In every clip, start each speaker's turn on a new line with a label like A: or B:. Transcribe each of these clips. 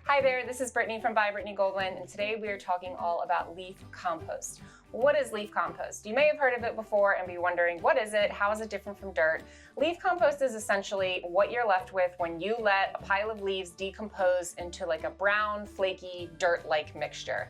A: Hi there, this is Brittany from By Brittany Goldwyn, and today we are talking all about leaf compost. What is leaf compost? You may have heard of it before and be wondering, what is it? How is it different from dirt? Leaf compost is essentially what you're left with when you let a pile of leaves decompose into like a brown, flaky, dirt-like mixture.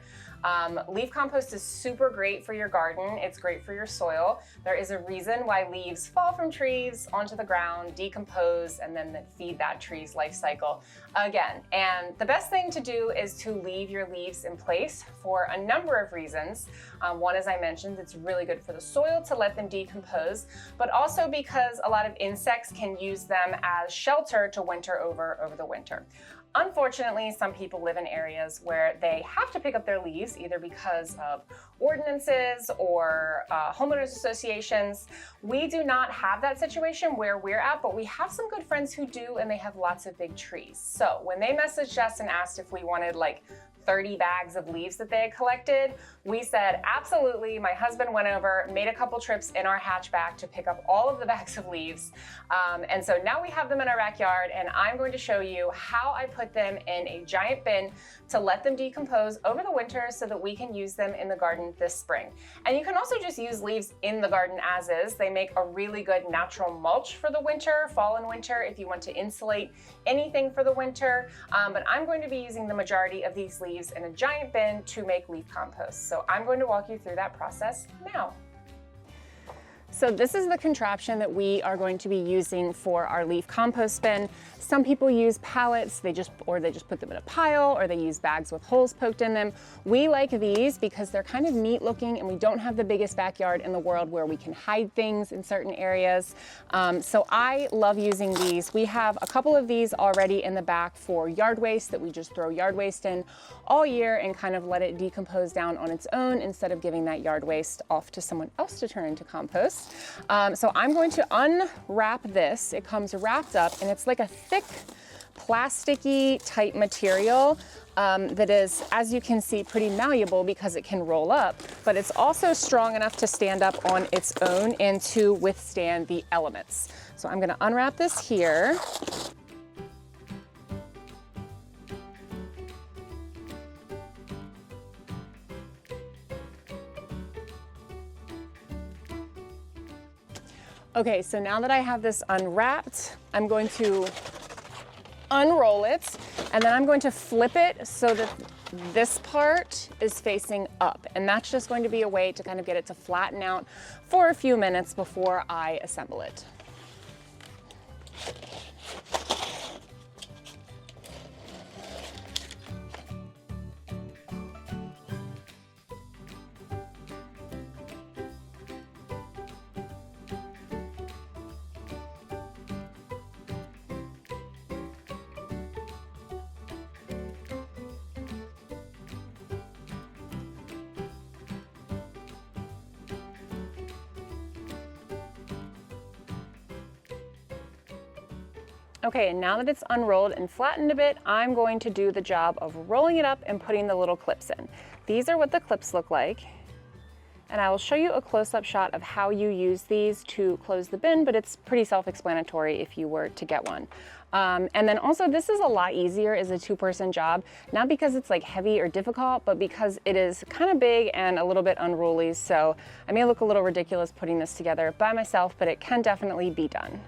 A: Leaf compost is super great for your garden. It's great for your soil. There is a reason why leaves fall from trees onto the ground, decompose, and then feed that tree's life cycle again. And the best thing to do is to leave your leaves in place for a number of reasons. One, as I mentioned, it's really good for the soil to let them decompose, but also because a lot of insects can use them as shelter to winter over the winter. Unfortunately, some people live in areas where they have to pick up their leaves either because of ordinances or homeowners associations. We do not have that situation where we're at, but we have some good friends who do, and they have lots of big trees. So when they messaged us and asked if we wanted like 30 bags of leaves that they had collected, we said, absolutely. My husband went over, made a couple trips in our hatchback to pick up all of the bags of leaves. And so now we have them in our backyard, and I'm going to show you how I put them in a giant bin to let them decompose over the winter so that we can use them in the garden this spring. And you can also just use leaves in the garden as is. They make a really good natural mulch for the winter, fall and winter, if you want to insulate anything for the winter. But I'm going to be using the majority of these leaves in a giant bin to make leaf compost. So I'm going to walk you through that process now. So this is the contraption that we are going to be using for our leaf compost bin. Some people use pallets, they just put them in a pile, or they use bags with holes poked in them. We like these because they're kind of neat looking, and we don't have the biggest backyard in the world where we can hide things in certain areas. So I love using these. We have a couple of these already in the back for yard waste that we just throw yard waste in all year and kind of let it decompose down on its own instead of giving that yard waste off to someone else to turn into compost. So I'm going to unwrap this. It comes wrapped up, and it's like a thick, plasticky type material that is, as you can see, pretty malleable because it can roll up, but it's also strong enough to stand up on its own and to withstand the elements. So I'm going to unwrap this here. Okay, so now that I have this unwrapped, I'm going to unroll it, and then I'm going to flip it so that this part is facing up. And that's just going to be a way to kind of get it to flatten out for a few minutes before I assemble it. Okay, and now that it's unrolled and flattened a bit, I'm going to do the job of rolling it up and putting the little clips in. These are what the clips look like. And I will show you a close-up shot of how you use these to close the bin, but it's pretty self-explanatory if you were to get one. And then also, this is a lot easier as a two-person job, not because it's like heavy or difficult, but because it is kind of big and a little bit unruly. So I may look a little ridiculous putting this together by myself, but it can definitely be done.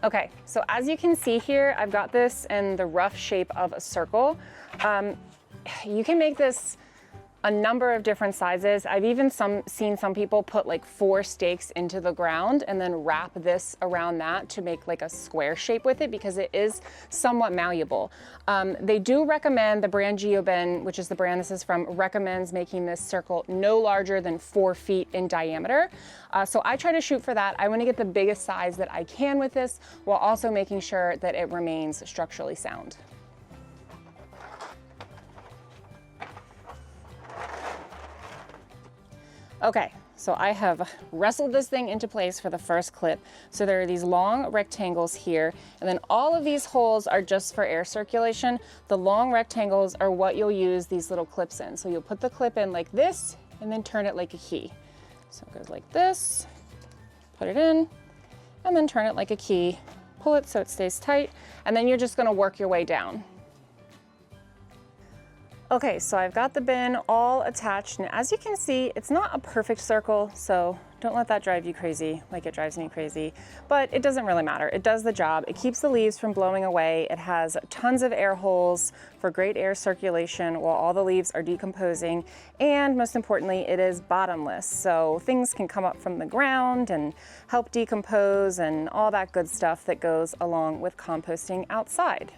A: Okay, so as you can see here, I've got this in the rough shape of a circle. You can make this a number of different sizes. I've even seen some people put like 4 stakes into the ground and then wrap this around that to make like a square shape with it because it is somewhat malleable. They do recommend, the brand GeoBin, which is the brand this is from, recommends making this circle no larger than 4 feet in diameter. So I try to shoot for that. I want to get the biggest size that I can with this while also making sure that it remains structurally sound. Okay, So I have wrestled this thing into place for the first clip. So there are these long rectangles here, and then all of these holes are just for air circulation. The long rectangles are what you'll use these little clips in. So you'll put the clip in like this and then turn it like a key. So it goes like this, put it in, and then turn it like a key. Pull it so it stays tight, and then you're just gonna work your way down. Okay, so I've got the bin all attached, and as you can see, it's not a perfect circle, so don't let that drive you crazy like it drives me crazy, but it doesn't really matter. It does the job. It keeps the leaves from blowing away. It has tons of air holes for great air circulation while all the leaves are decomposing, and most importantly, it is bottomless, so things can come up from the ground and help decompose and all that good stuff that goes along with composting outside.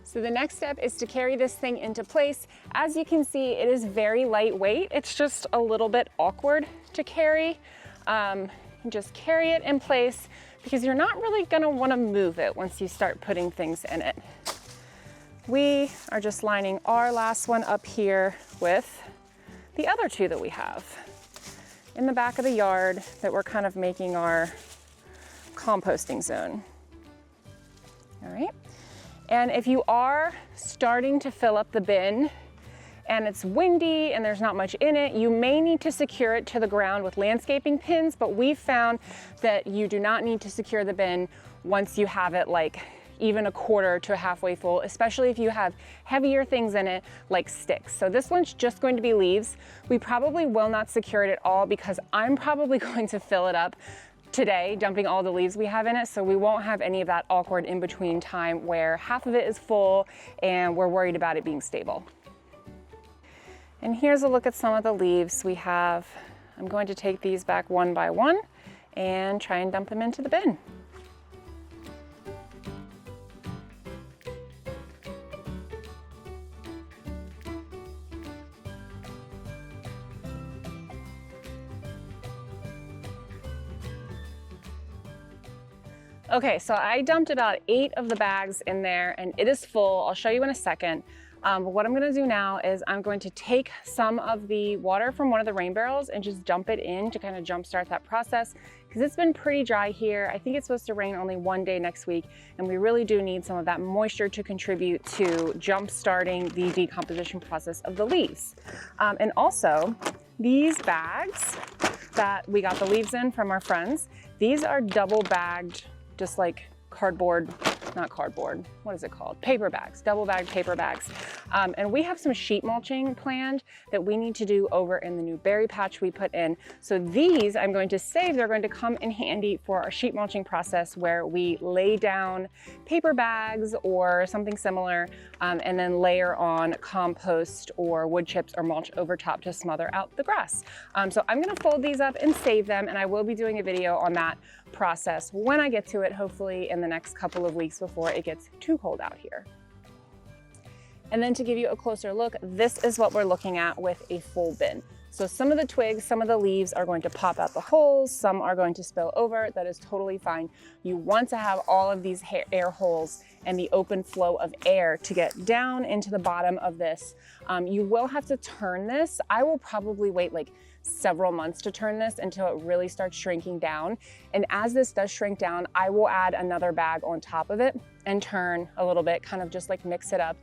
A: So the next step is to carry this thing into place. As you can see, it is very lightweight. It's just a little bit awkward to carry. Just carry it in place because you're not really gonna wanna move it once you start putting things in it. We are just lining our last one up here with the other two that we have in the back of the yard that we're kind of making our composting zone. All right. And if you are starting to fill up the bin and it's windy and there's not much in it, you may need to secure it to the ground with landscaping pins, but we've found that you do not need to secure the bin once you have it like even a quarter to halfway full, especially if you have heavier things in it like sticks. So this one's just going to be leaves. We probably will not secure it at all because I'm probably going to fill it up today, dumping all the leaves we have in it, so we won't have any of that awkward in-between time where half of it is full and we're worried about it being stable. And here's a look at some of the leaves we have. I'm going to take these back one by one and try and dump them into the bin. Okay, so I dumped about 8 of the bags in there and it is full. I'll show you in a second. But what I'm gonna do now is I'm going to take some of the water from one of the rain barrels and just dump it in to kind of jumpstart that process because it's been pretty dry here. I think it's supposed to rain only one day next week and we really do need some of that moisture to contribute to jumpstarting the decomposition process of the leaves. And also, these bags that we got the leaves in from our friends, these are double bagged, just like cardboard, not cardboard, what is it called? Paper bags, double bagged paper bags. And we have some sheet mulching planned that we need to do over in the new berry patch we put in. So these I'm going to save, they're going to come in handy for our sheet mulching process where we lay down paper bags or something similar and then layer on compost or wood chips or mulch over top to smother out the grass. So I'm gonna fold these up and save them, and I will be doing a video on that process when I get to it, hopefully in the next couple of weeks before it gets too cold out here. And then to give you a closer look, this is what we're looking at with a full bin. So some of the twigs, some of the leaves are going to pop out the holes, some are going to spill over. That is totally fine. You want to have all of these air holes and the open flow of air to get down into the bottom of this. You will have to turn this. I will probably wait like several months to turn this until it really starts shrinking down. And as this does shrink down, I will add another bag on top of it and turn a little bit, kind of just like mix it up.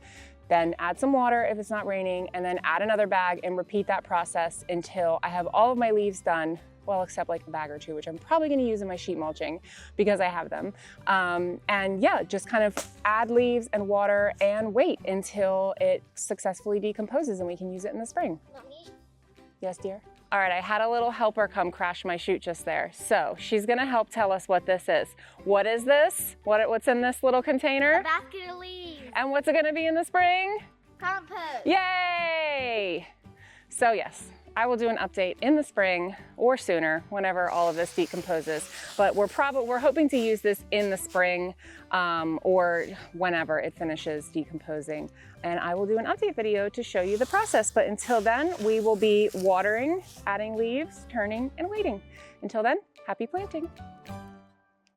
A: Then add some water if it's not raining, and then add another bag and repeat that process until I have all of my leaves done, well, except like a bag or two, which I'm probably gonna use in my sheet mulching because I have them. And yeah, just kind of add leaves and water and wait until it successfully decomposes and we can use it in the spring.
B: Mommy?
A: Yes, dear? All right, I had a little helper come crash my chute just there. So she's gonna help tell us what this is. What is this? What's in this little container?
B: A basket of leaves.
A: And what's it gonna be in the spring?
B: Compost.
A: Yay! So yes, I will do an update in the spring or sooner whenever all of this decomposes. But we're hoping to use this in the spring or whenever it finishes decomposing. And I will do an update video to show you the process. But until then, we will be watering, adding leaves, turning, and waiting. Until then, happy planting.